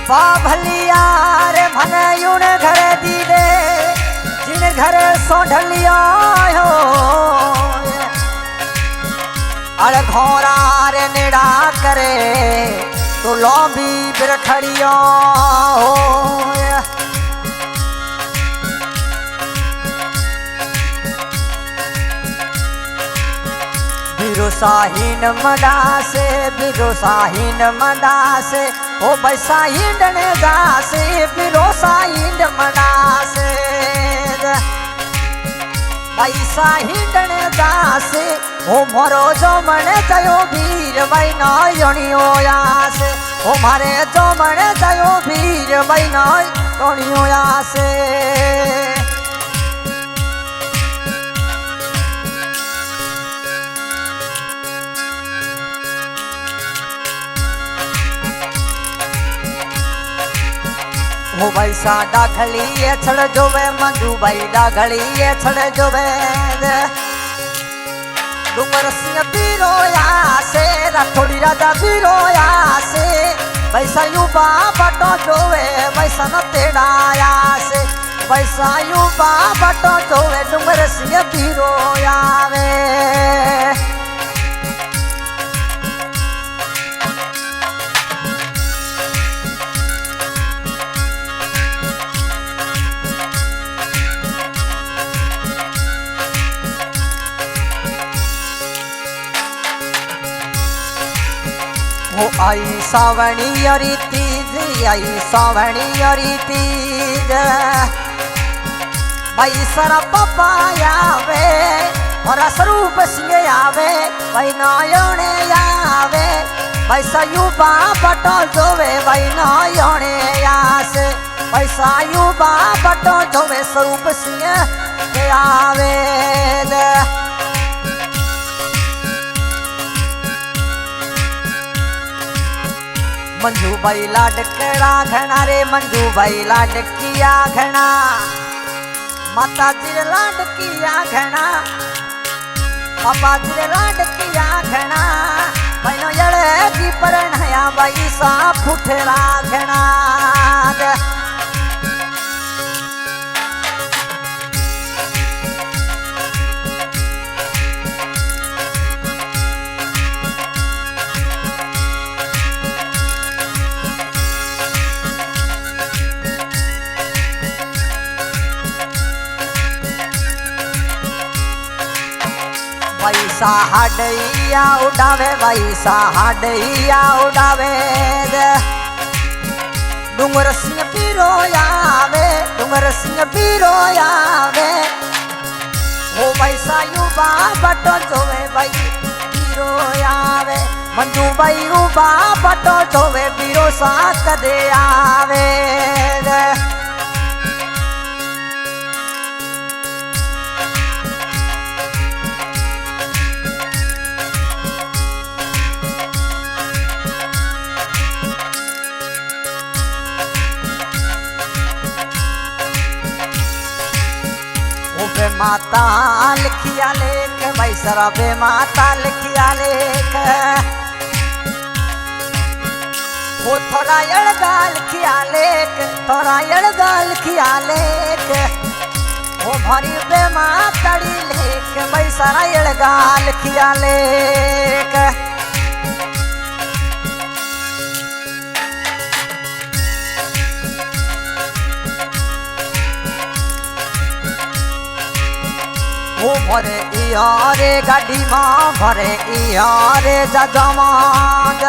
बाभलिया रे भने यून घर दी दे जिन घर सोढ़लिया हो अड़ घोरा रे निड़ा करे तो लौबी बिरखड़िया हो बिरोसाहीन मदासे ओ बैसाहीन दासे बिरोसाहीन मदासे बैसाहीन दासे ओ मोरो जो मन जयो वीर बैना यणियो यासे ओ मारे जो मन जयो वीर बैना यणियो यासे ओ बैसा डाघलिए छड़ जोवे मंजू भाई डाघलिए छड़ जोवे डूंगर सिंह बिरोया से राठौड़ी राजा बिरोया से बैसा युवा बटो जोवे बैसा न तेड़ाया से बैसा युवा बटो जोवे डूंगर सिंह बिरोया वे ओ आई सावणी अरी तीज आई सावणी अरी तीज भाई सरा पप्पा आवे और स्वरूप सिंह आवे भाई नयने आवे भाई सयुबा बटो जोवे भाई नयने आसे भाई सयुबा बटो जोवे स्वरूप सिंह के आवे मंजू भाई लाडकड़ा घना रे मंजू भाई लाडकिया घना माता जी लाडकिया घना पापा जी लाडकिया घना बहनो जड़े की परणाया भाई सा फुठरा घना वैसा हाडैया उड़ावे वैसा हाडैया उड़ावे डूंगर सिंह बिरोयावे डूंगर सिंह बिरोयावे ओ वैसा युवा बटो जोवे भाई बिरोयावे मंजू भाई युवा बटो जोवे बिरोसा कदे आवे माता लिखिया लेख भाई सरा बे माता लिखिया लेख वो थोड़ा यड़गा लिखिया लेख थोड़ा यड़गा लिखिया लेख वो भरी बे माताड़ी लेख भाई सरा यड़गा लिखिया लेख ओ भरे इयारे गाड़ी माँ भरे इयारे जजमाग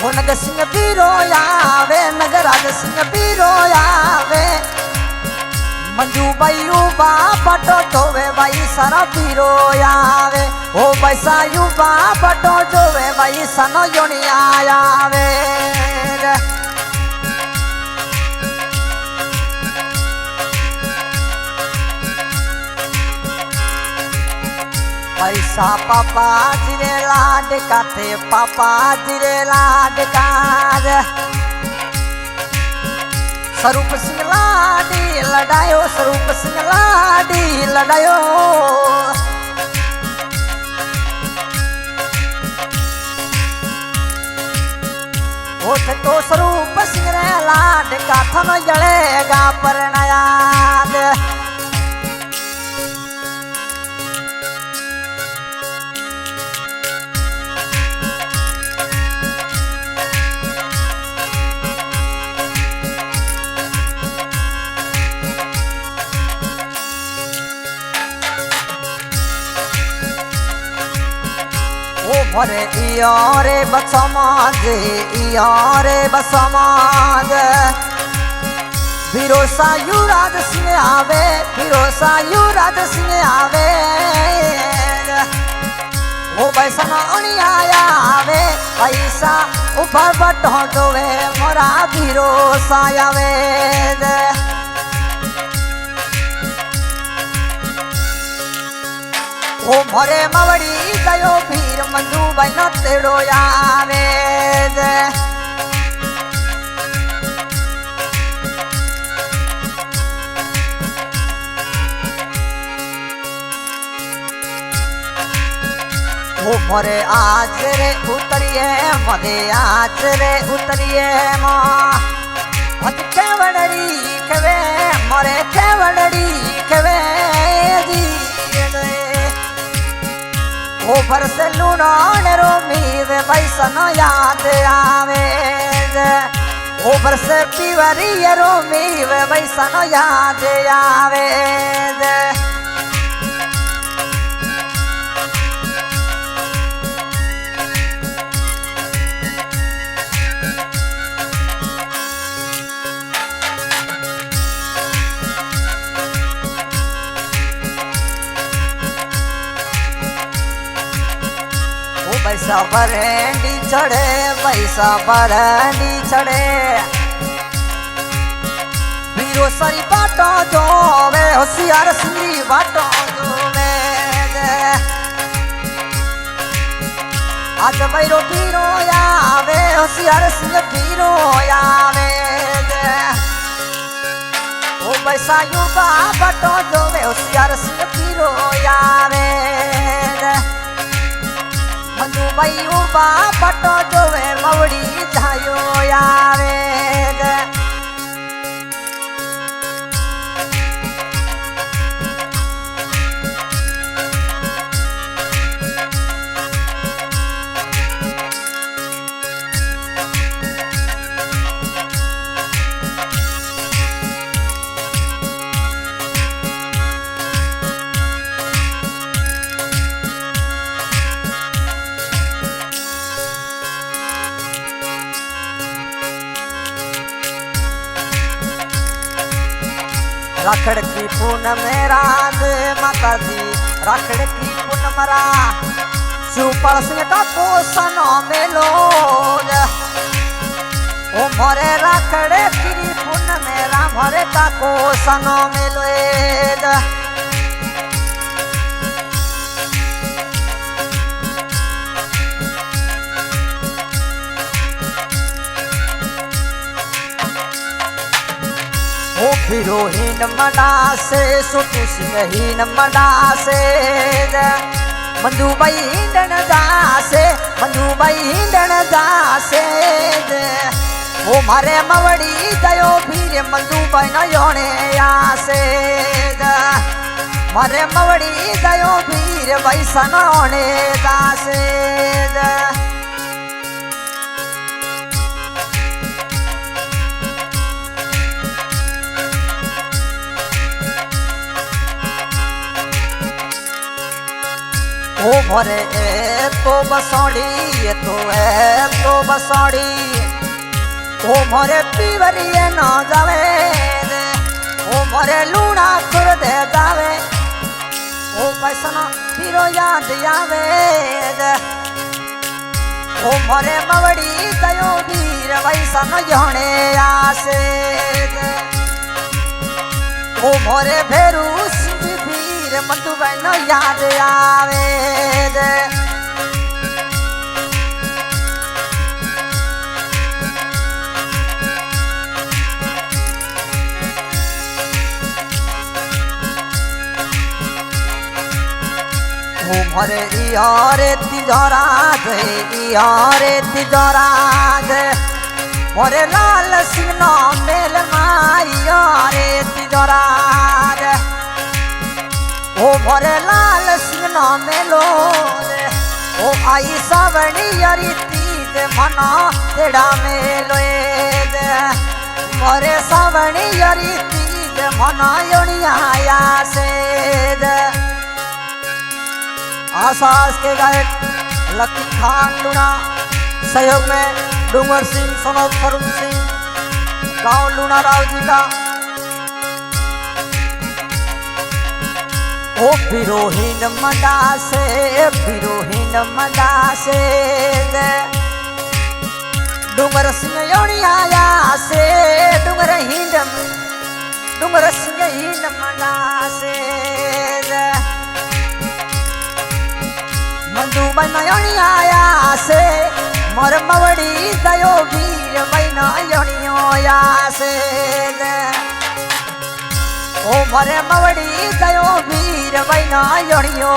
वो नगर सिंह बिरोयावे नगराज सिंह बिरोयावे मंजू भाई युवा बटो जोवे भाई सारा बिरोयावे ओ पैसा युवा बटो जोवे भाई सनो योनिया आवे पैसा पापा जिरे लाड का थे पापा जिरे लाड का स्वरूप सिंह लाडी लड़ायो स्वरूप स्वरूप सिंह लाडी लड़ायो उठ तो स्वरूप सिंह रे लाड का थन जड़ेगा परनायाद मोरे इयारे बसमाज इयारे बसमाज भरोसा युवराज सिंह आवे भरोसा युवराज सिंह आवे वो पैसा नहीं आया आवे पैसा ऊपर बटो दोवे मोरा भरोसा आवे ओ मोरे मवड़ी गयो भीर मंदू बन तेड़ो आवे ओ मोरे आज रे उतरिए मोरे आज रे उतरिए माँ केवड़ड़ी केवे मोरे केवड़ड़ी केवे जी ऊपर से लूनो रो मीर बैसन याद आवे ऊपर से पीवरी रो मीर बैसन याद आवे पैसा बरंडी चढ़े पैसा बरंडी चढ़े बीरो सरी बाटो जो वे होशियार सिंह बाटो जो वे आज बैरो बीरो आवे होशियार सिंह बीरो आवे ओ पैसा युवा बाटो जो वे होशियार सिंह बीरो आवे मंजू भाई उबा पटो जो वे मवड़ी जायो यारे राखड़ की पूनम रात माता दी राखड़ की पूनम रा सुपल सिंह का पोसनो मेलो ओ मोरे राखड़ की पूनम रा मोरे का पोसनो मेलो हीरोहीन मना से सुटू सिंह हीन मना से मंजू भाई हिंडन दासे मंजू भाई हिंडन दासे वो मारे मवड़ी दयो भीर मंजू भाई न योने आसे मारे मवड़ी दयो भीर भाई सनोने दासे ओ मोरे ए तो बसौड़ी ये तो है तो बसौड़ी ओ मोरे पीवरिए न जावे ओ मोरे लूना खुर दे जावे ओ पैसना पीरो याद आवे ओ मोरे मवड़ी दयो वीर वैसन योने आसे ओ मोरे भेरू मंटू भाई न याद आवे अरे इरे तिजोराज इरे तिजोराज अरे लाल सिंह नो मेल माई रे तिजोराज ओ भरे लाल सिंह नो मेलो ओ आई सावणी यारी तीज मना तेड़ा मेलो मोरे सावणी यारी तीज मना योनिया से आसास के गायक लकी खान लूना सहयोग में डूंगर सिंह सनोद फरुख सिंह गांव लूना राव जी का ओ बिरोहीन मंडा से डूंगर सिंह योनिया से डूंगर सिंह हिंद मंडा से मंदू बनयोनिया से मोर मवड़ी दयो वीर बनयोनिया से ओ मोरे मवड़ी दयो वीर बनयोनिया